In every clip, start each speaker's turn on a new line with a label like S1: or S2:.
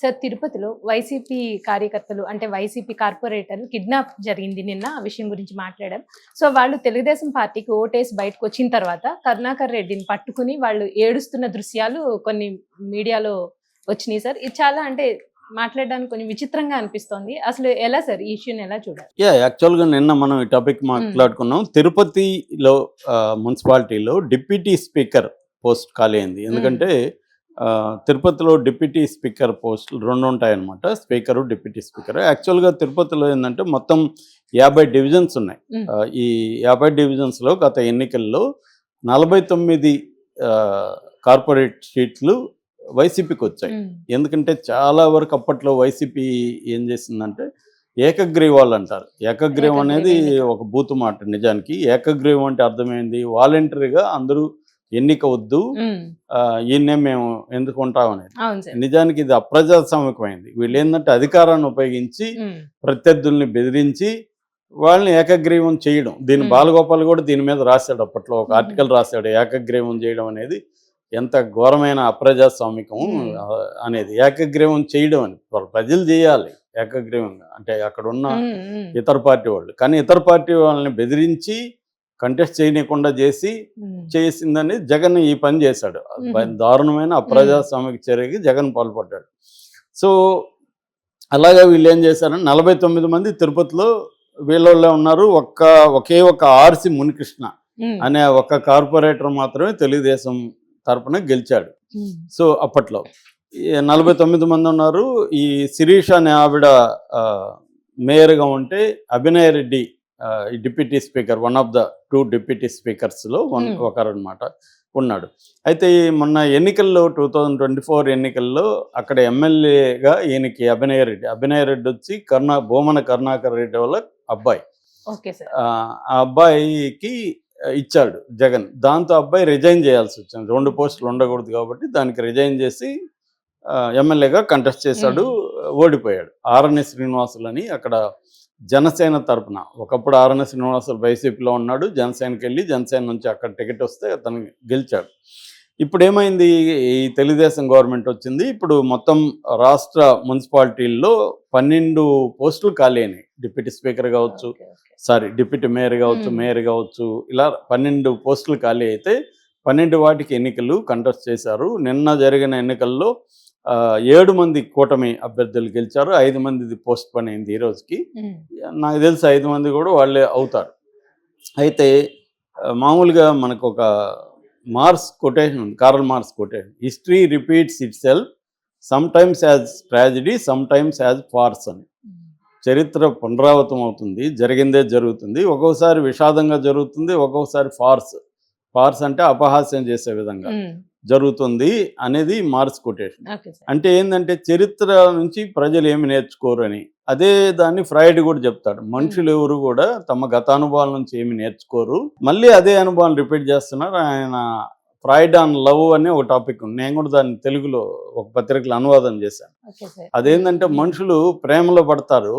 S1: Sir తిరుపతిలో YCP కార్యకర్తలు అంటే వైసీపీ కార్పొరేటర్లు కిడ్నాప్ జరిగింది నిన్న. ఆ విషయం గురించి మాట్లాడాం. సో వాళ్ళు తెలుగుదేశం పార్టీకి ఓటేసి బయటకు వచ్చిన తర్వాత కరుణాకర్ రెడ్డిని పట్టుకుని వాళ్ళు ఏడుస్తున్న దృశ్యాలు కొన్ని మీడియాలో వచ్చినాయి సార్. ఇది చాలా అంటే మాట్లాడడానికి కొంచెం విచిత్రంగా అనిపిస్తోంది. అసలు ఎలా సార్ ఈ ఇష్యూని ఎలా చూడాలి?
S2: యాక్చువల్గా నిన్న మనం ఈ టాపిక్ మాట్లాడుకున్నాం. తిరుపతిలో మున్సిపాలిటీలో డిప్యూటీ స్పీకర్ పోస్ట్ ఖాళీ అయింది. ఎందుకంటే తిరుపతిలో డిప్యూటీ స్పీకర్ పోస్టులు 2 ఉంటాయన్నమాట, స్పీకరు డిప్యూటీ స్పీకర్. యాక్చువల్గా తిరుపతిలో ఏంటంటే మొత్తం 50 డివిజన్స్ ఉన్నాయి. ఈ 50 డివిజన్స్లో గత ఎన్నికల్లో 49 కార్పొరేట్ సీట్లు వైసీపీకి వచ్చాయి. ఎందుకంటే చాలా వరకు అప్పట్లో వైసీపీ ఏం చేసిందంటే ఏకగ్రీవాలు అంటారు. ఏకగ్రీవం అనేది ఒక బూతు మాట. నిజానికి ఏకగ్రీవం అంటే అర్థమైంది వాలంటరీగా అందరూ ఎన్నిక వద్దు, ఈయన్నే మేము ఎందుకు ఉంటామనేది. నిజానికి ఇది అప్రజాస్వామికమైంది. వీళ్ళు ఏంటంటే అధికారాన్ని ఉపయోగించి ప్రత్యర్థుల్ని బెదిరించి వాళ్ళని ఏకగ్రీవం చేయడం. దీని బాలగోపాల్ కూడా దీని మీద రాశాడు, అప్పట్లో ఒక ఆర్టికల్ రాశాడు. ఏకగ్రీవం చేయడం అనేది ఎంత ఘోరమైన అప్రజాస్వామికం అనేది. ఏకగ్రీవం చేయడం అని ప్రజలు చేయాలి ఏకగ్రీవంగా, అంటే అక్కడ ఉన్న ఇతర పార్టీ వాళ్ళు. కానీ ఇతర పార్టీ వాళ్ళని బెదిరించి కంటెస్ట్ చేయకుండా చేసిందని జగన్ ఈ పని చేశాడు. దారుణమైన అప్రజాస్వామిక చర్యకి జగన్ పాల్పడ్డాడు. సో అలాగే వీళ్ళు ఏం చేశారంటే 49 మంది తిరుపతిలో వీళ్ళల్లో ఉన్నారు. ఒకే ఒక ఆర్సి మునికృష్ణ అనే ఒక కార్పొరేటర్ మాత్రమే తెలుగుదేశం తరపున గెలిచాడు. సో అప్పట్లో 49 మంది ఉన్నారు. ఈ శిరీష్ అనే ఆవిడ మేయర్గా ఉంటే అభినయ్ రెడ్డి ఈ deputy speaker, 1 of the 2 deputy స్పీకర్స్లో ఒకరనమాట ఉన్నాడు. అయితే మొన్న ఎన్నికల్లో 2024 ఎన్నికల్లో అక్కడ ఎమ్మెల్యేగా ఈయనకి అభినయ్ రెడ్డి వచ్చి భూమన కరుణాకర్ రెడ్డి వాళ్ళ అబ్బాయి. ఆ అబ్బాయికి ఇచ్చాడు జగన్. దాంతో అబ్బాయి రిజైన్ చేయాల్సి వచ్చింది. 2 పోస్టులు ఉండకూడదు కాబట్టి దానికి రిజైన్ చేసి ఎమ్మెల్యేగా కంటెస్ట్ చేశాడు, ఓడిపోయాడు. ఆర్ఎన్ఎస్ శ్రీనివాసులు అని అక్కడ జనసేన తరపున, ఒకప్పుడు ఆర్ఎన్ఎస్ శ్రీనివాసులు వైసీపీలో ఉన్నాడు, జనసేనకి వెళ్ళి జనసేన నుంచి అక్కడ టికెట్ వస్తే అతను గెలిచాడు. ఇప్పుడు ఏమైంది, ఈ తెలుగుదేశం గవర్నమెంట్ వచ్చింది. ఇప్పుడు మొత్తం రాష్ట్ర మున్సిపాలిటీల్లో 12 పోస్టులు ఖాళీ అయినాయి. డిప్యూటీ స్పీకర్ కావచ్చు, డిప్యూటీ మేయర్ కావచ్చు, ఇలా 12 పోస్టులు ఖాళీ అయితే 12 వాటికి ఎన్నికలు కంటెస్ట్ చేశారు. నిన్న జరిగిన ఎన్నికల్లో 7 మంది కూటమి అభ్యర్థులు గెలిచారు. 5 మందిది పోస్ట్ పోన్ అయింది ఈ రోజుకి. నాకు తెలిసి 5 మంది కూడా వాళ్ళే అవుతారు. అయితే మామూలుగా మనకు ఒక మార్క్స్ కొటేషన్ ఉంది, Karl Marx quotation, history repeats it self some times as tragedy some times as farce అని. చరిత్ర పునరావృతం అవుతుంది, జరిగిందే జరుగుతుంది. ఒక్కొక్కసారి విషాదంగా జరుగుతుంది, ఒక్కొక్కసారి ఫార్స్ అంటే అపహాస్యం చేసే విధంగా జరుగుతుంది అనేది మార్క్స్ కొటేషన్. అంటే ఏంటంటే చరిత్ర నుంచి ప్రజలు ఏమి నేర్చుకోరు అని. అదే దాన్ని ఫ్రాయిడ్ కూడా చెప్తాడు. మనుషులు ఎవరు కూడా తమ గత అనుభవాల నుంచి ఏమి నేర్చుకోరు, మళ్ళీ అదే అనుభవాన్ని రిపీట్ చేస్తున్నారు. ఆయన ఫ్రాయిడ్ ఆన్ లవ్ అనే ఒక టాపిక్ ఉంది. నేను కూడా దాన్ని తెలుగులో ఒక పత్రికలో అనువాదం చేశాను. అదేంటంటే మనుషులు ప్రేమలో పడతారు,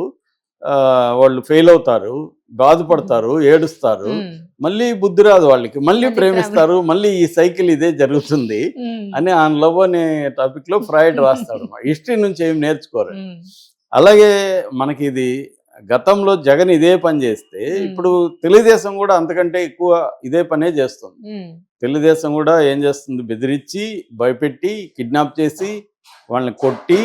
S2: వాళ్ళు ఫెయిల్ అవుతారు, బాధపడతారు, ఏడుస్తారు, మళ్ళీ బుద్ధి రాదు వాళ్ళకి, మళ్ళీ ప్రేమిస్తారు, మళ్ళీ ఈ సైకిల్ ఇదే జరుగుతుంది అని ఆ లవ్ అనే టాపిక్ లో ఫ్రాయిడ్ రాస్తాడు. హిస్టరీ నుంచి ఏం నేర్చుకోరు. అలాగే మనకి ఇది గతంలో జగన్ ఇదే పని చేస్తే ఇప్పుడు తెలుగుదేశం కూడా అంతకంటే ఎక్కువ ఇదే పనే చేస్తుంది. తెలుగుదేశం కూడా ఏం చేస్తుంది, బెదిరించి భయపెట్టి కిడ్నాప్ చేసి వాళ్ళని కొట్టి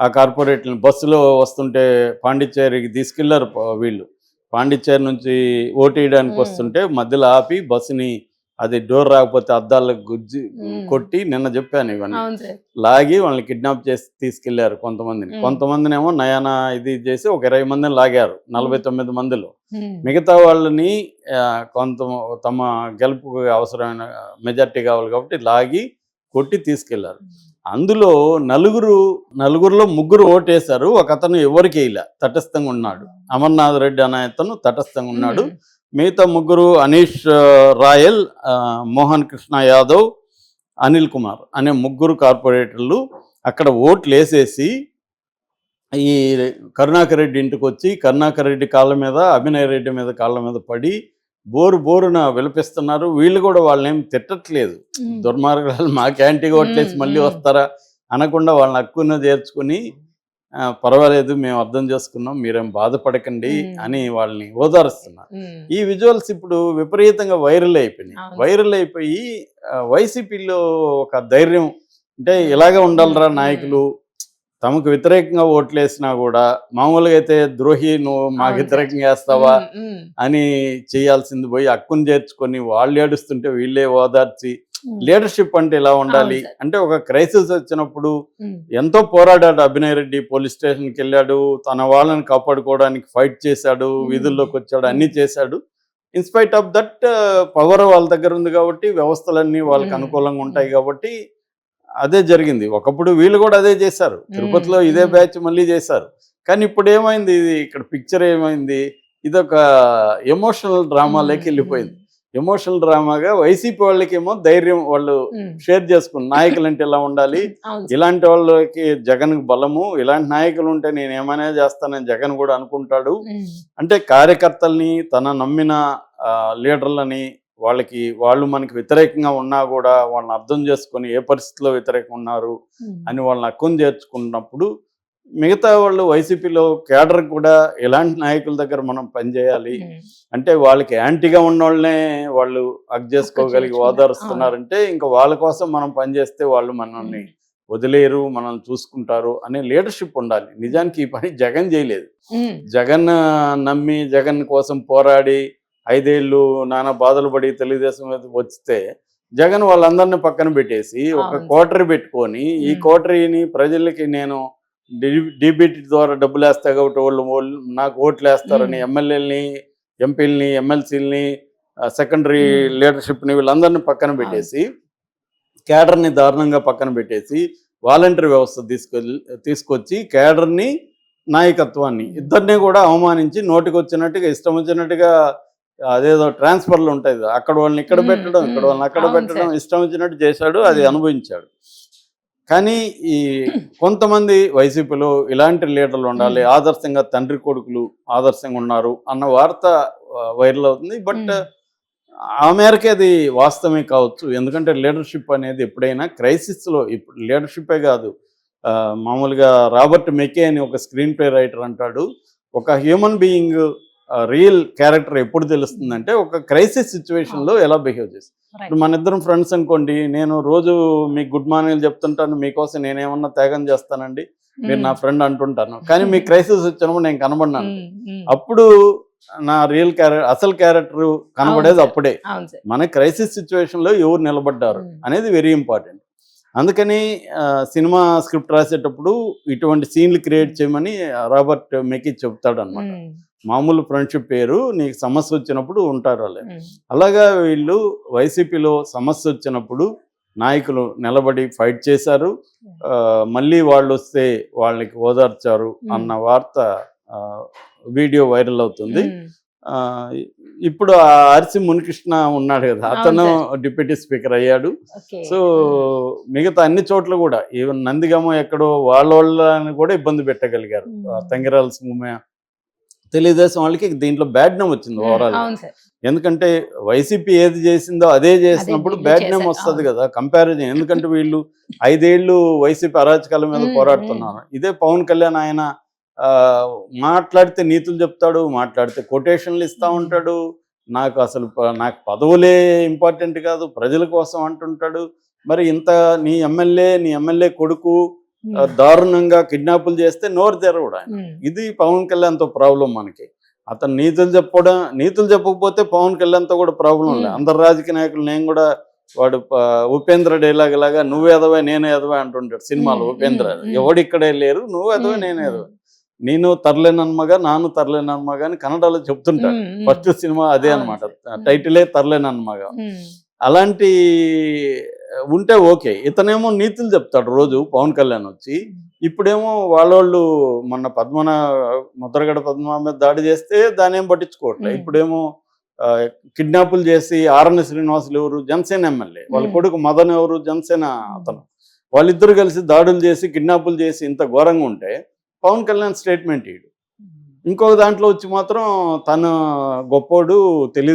S2: ఆ కార్పొరేట్లను బస్సులో వస్తుంటే పాండిచ్చేరికి తీసుకెళ్లారు. వీళ్ళు పాండిచ్చేరి నుంచి ఓటేయడానికి వస్తుంటే మధ్యలో ఆపి బస్సుని అది డోర్ రాకపోతే అద్దాలకు గుజ్జి కొట్టి, నిన్న చెప్పాను ఇవన్నీ, లాగి వాళ్ళని కిడ్నాప్ చేసి తీసుకెళ్లారు. కొంతమందినేమో నయానా ఇది చేసి ఒక 20 మందిని లాగారు 49 మందిలో. మిగతా వాళ్ళని తమ గెలుపు అవసరమైన మెజార్టీ కావాలి కాబట్టి లాగి కొట్టి తీసుకెళ్లారు. అందులో నలుగురులో 3 ఓటేశారు. ఒక అతను ఎవరికి వేయలే, తటస్థంగా ఉన్నాడు. అమర్నాథ్ రెడ్డి అనే అతను తటస్థంగా ఉన్నాడు. మిగతా 3 అనీష్ రాయల్, మోహన్ కృష్ణ యాదవ్, అనిల్ కుమార్ అనే 3 కార్పొరేటర్లు అక్కడ ఓట్లు వేసేసి ఈ కరుణాకర్ రెడ్డి ఇంటికి వచ్చి కరుణాకర్ రెడ్డి కాళ్ళ మీద, అభినయ్ రెడ్డి మీద కాళ్ళ మీద పడి బోరున విలపిస్తున్నారు. వీళ్ళు కూడా వాళ్ళని ఏం తిట్టట్లేదు, దుర్మార్గాలు మా క్యాంటీగా ఓట్లేసి మళ్ళీ వస్తారా అనకుండా వాళ్ళని హక్కున చేర్చుకుని పర్వాలేదు మేము అర్థం చేసుకున్నాం, మీరేం బాధపడకండి అని వాళ్ళని ఓదారుస్తున్నారు. ఈ విజువల్స్ ఇప్పుడు విపరీతంగా వైరల్ అయిపోయినాయి. వైరల్ అయిపోయి వైసీపీలో ఒక ధైర్యం, అంటే ఇలాగే ఉండాలిరా నాయకులు, తమకు వ్యతిరేకంగా ఓట్లేసినా కూడా మామూలుగా అయితే ద్రోహి నువ్వు మాకు వ్యతిరేకంగా వేస్తావా అని చేయాల్సింది పోయి హక్కును చేర్చుకొని వాళ్ళు ఏడుస్తుంటే వీళ్ళే ఓదార్చి, లీడర్షిప్ అంటే ఇలా ఉండాలి అంటే ఒక క్రైసిస్ వచ్చినప్పుడు ఎంతో పోరాడాడు అభినయ్ రెడ్డి. పోలీస్ స్టేషన్కి వెళ్ళాడు, తన వాళ్ళని కాపాడుకోవడానికి ఫైట్ చేశాడు, వీధుల్లోకి వచ్చాడు, అన్ని చేశాడు. ఇన్స్పైట్ ఆఫ్ దట్ పవర్ వాళ్ళ దగ్గర ఉంది కాబట్టి, వ్యవస్థలన్నీ వాళ్ళకి అనుకూలంగా ఉంటాయి కాబట్టి అదే జరిగింది. ఒకప్పుడు వీళ్ళు కూడా అదే చేశారు, తిరుపతిలో ఇదే బ్యాచ్ మళ్ళీ చేశారు. కానీ ఇప్పుడు ఏమైంది, ఇది ఇక్కడ పిక్చర్ ఏమైంది, ఇదొక ఎమోషనల్ డ్రామాలోకి వెళ్ళిపోయింది. ఎమోషనల్ డ్రామాగా వైసీపీ వాళ్ళకేమో ధైర్యం, వాళ్ళు షేర్ చేసుకుని నాయకులు అంటే ఇలా ఉండాలి, ఇలాంటి వాళ్ళకి జగన్ బలము, ఇలాంటి నాయకులు ఉంటే నేను ఏమైనా చేస్తానని జగన్ కూడా అనుకుంటాడు. అంటే కార్యకర్తల్ని, తన నమ్మిన లీడర్లని, వాళ్ళు మనకి వ్యతిరేకంగా ఉన్నా కూడా వాళ్ళని అర్థం చేసుకొని ఏ పరిస్థితిలో వ్యతిరేకంగా ఉన్నారు అని వాళ్ళని హక్కును చేర్చుకున్నప్పుడు మిగతా వాళ్ళు వైసీపీలో కేడర్ కూడా ఎలాంటి నాయకుల దగ్గర మనం పనిచేయాలి అంటే, వాళ్ళకి యాంటీగా ఉన్న వాళ్ళనే వాళ్ళు హక్ చేసుకోగలిగి ఓదారుస్తున్నారంటే ఇంకా వాళ్ళ కోసం మనం పనిచేస్తే వాళ్ళు మనల్ని వదిలేరు, మనల్ని చూసుకుంటారు అనే లీడర్షిప్ ఉండాలి. నిజానికి ఈ పని జగన్ చేయలేదు. జగన్ నమ్మి జగన్ కోసం పోరాడి 5 ఏళ్ళు నానా బాధలు పడి తెలుగుదేశం మీద వస్తే జగన్ వాళ్ళందరినీ పక్కన పెట్టేసి ఒక కోటరీ పెట్టుకొని, ఈ కోటరీని ప్రజలకి నేను డీబీటీ ద్వారా డబ్బులు వేస్తా కాబట్టి వాళ్ళు నాకు ఓట్లు వేస్తారని ఎమ్మెల్యేలని, ఎంపీలని, ఎమ్మెల్సీలని, సెకండరీ లీడర్షిప్ని వీళ్ళందరినీ పక్కన పెట్టేసి, కేడర్ని దారుణంగా పక్కన పెట్టేసి వాలంటరీ వ్యవస్థ తీసుకొచ్చి కేడర్ని, నాయకత్వాన్ని ఇద్దరిని కూడా అవమానించి నోటికి వచ్చినట్టుగా ఇష్టం వచ్చినట్టుగా అదేదో ట్రాన్స్ఫర్లు ఉంటాయి, అక్కడ వాళ్ళని ఇక్కడ పెట్టడం, ఇక్కడ వాళ్ళని అక్కడ పెట్టడం, ఇష్టం వచ్చినట్టు చేశాడు, అది అనుభవించాడు. కానీ ఈ కొంతమంది వైసీపీలో ఇలాంటి లీడర్లు ఉండాలి, ఆదర్శంగా తండ్రి కొడుకులు ఆదర్శంగా ఉన్నారు అన్న వార్త వైరల్ అవుతుంది. బట్ ఆ మేరకే అది వాస్తవమే కావచ్చు. ఎందుకంటే లీడర్షిప్ అనేది ఎప్పుడైనా క్రైసిస్లో, ఇప్పుడు లీడర్షిప్పే కాదు, మామూలుగా రాబర్ట్ మెకే అని ఒక స్క్రీన్ ప్లే రైటర్ అంటాడు, ఒక హ్యూమన్ బీయింగ్ రియల్ క్యారెక్టర్ ఎప్పుడు తెలుస్తుందంటే ఒక క్రైసిస్ సిచ్యువేషన్లో ఎలా బిహేవ్ చేస్తుంది. ఇప్పుడు మన ఇద్దరం ఫ్రెండ్స్ అనుకోండి, నేను రోజు మీకు గుడ్ మార్నింగ్ చెప్తుంటాను, మీకోసం నేనేమన్నా త్యాగం చేస్తానండి, మీరు నా ఫ్రెండ్ అంటుంటాను. కానీ మీ క్రైసిస్ వచ్చినప్పుడు నేను కనబడినాను, అప్పుడు నా రియల్ క్యారెక్టర్, అసలు క్యారెక్టర్ కనబడేది అప్పుడే. మన క్రైసిస్ సిచ్యువేషన్లో ఎవరు నిలబడ్డారు అనేది వెరీ ఇంపార్టెంట్. అందుకని సినిమా స్క్రిప్ట్ రాసేటప్పుడు ఇటువంటి సీన్లు క్రియేట్ చేయమని రాబర్ట్ మెకీ చెప్తాడు అనమాట. మామూలు ఫ్రెండ్షిప్ పేరు, నీకు సమస్య వచ్చినప్పుడు ఉంటారు వాళ్ళే. అలాగా వీళ్ళు వైసీపీలో సమస్య వచ్చినప్పుడు నాయకులు నిలబడి ఫైట్ చేశారు, మళ్ళీ వాళ్ళు వస్తే వాళ్ళకి ఓదార్చారు అన్న వార్త వీడియో వైరల్ అవుతుంది. ఇప్పుడు ఆ ఆర్సి మునికృష్ణ ఉన్నాడు కదా, అతను డిప్యూటీ స్పీకర్ అయ్యాడు. సో మిగతా అన్ని చోట్ల కూడా ఈవెన్ నందిగామ ఎక్కడో వాళ్ళని కూడా ఇబ్బంది పెట్టగలిగారు. తంగిరాల సింహమే తెలుగుదేశం వాళ్ళకి దీంట్లో బ్యాడ్ నేమ్ వచ్చింది ఓవరాల్. ఎందుకంటే వైసీపీ ఏది చేసిందో అదే చేసినప్పుడు బ్యాడ్ నేమ్ వస్తుంది కదా కంపారిజన్. ఎందుకంటే వీళ్ళు 5 ఏళ్ళు వైసీపీ అరాచకాల మీద పోరాడుతున్నారు. ఇదే పవన్ కళ్యాణ్, ఆయన మాట్లాడితే నీతులు చెప్తాడు, మాట్లాడితే కొటేషన్లు ఇస్తూ ఉంటాడు, నాకు పదవులే ఇంపార్టెంట్ కాదు ప్రజల కోసం అంటుంటాడు. మరి ఇంత నీ ఎమ్మెల్యే కొడుకు దారుణంగా కిడ్నాపులు చేస్తే నోరు తెరవడు ఆయన. ఇది పవన్ కళ్యాణ్తో ప్రాబ్లం మనకి. అతను నీతులు చెప్పకపోతే పవన్ కళ్యాణ్తో కూడా ప్రాబ్లం లేదు. అందరు రాజకీయ నాయకులు, నేను కూడా వాడు ఉపేంద్ర డైలాగ్ లాగా నువ్వు ఎదవే నేను ఎదవే అంటుంటాడు సినిమాలో. ఉపేంద్ర ఎవడిక్కడే లేరు, నువ్వు ఎదవే నేను ఎదవే, నేను తరలేనన్మగ నాను తరలేనన్మగ అని కన్నడలో చెప్తుంటాడు. ఫస్ట్ సినిమా అదే అనమాట, టైటిలే తరలేనన్మగ. అలాంటి ఉంటే ఓకే. ఇతనేమో నీతులు చెప్తాడు రోజు పవన్ కళ్యాణ్ వచ్చి. ఇప్పుడేమో వాళ్ళోళ్ళు మొన్న ముద్రగడ పద్మ మీద దాడి చేస్తే దాని ఏం పట్టించుకోవట్లేదు. ఇప్పుడేమో కిడ్నాపులు చేసి ఆర్ఎన్ శ్రీనివాసులు ఎవరు, జనసేన ఎమ్మెల్యే, వాళ్ళ కొడుకు మదన్ ఎవరు, జనసేన అతను, వాళ్ళిద్దరు కలిసి దాడులు చేసి కిడ్నాపులు చేసి ఇంత ఘోరంగా ఉంటే పవన్ కళ్యాణ్ స్టేట్మెంట్ ఇయ్యడు. ఇంకొక దాంట్లో వచ్చి మాత్రం తను గొప్పోడు, తెలియదు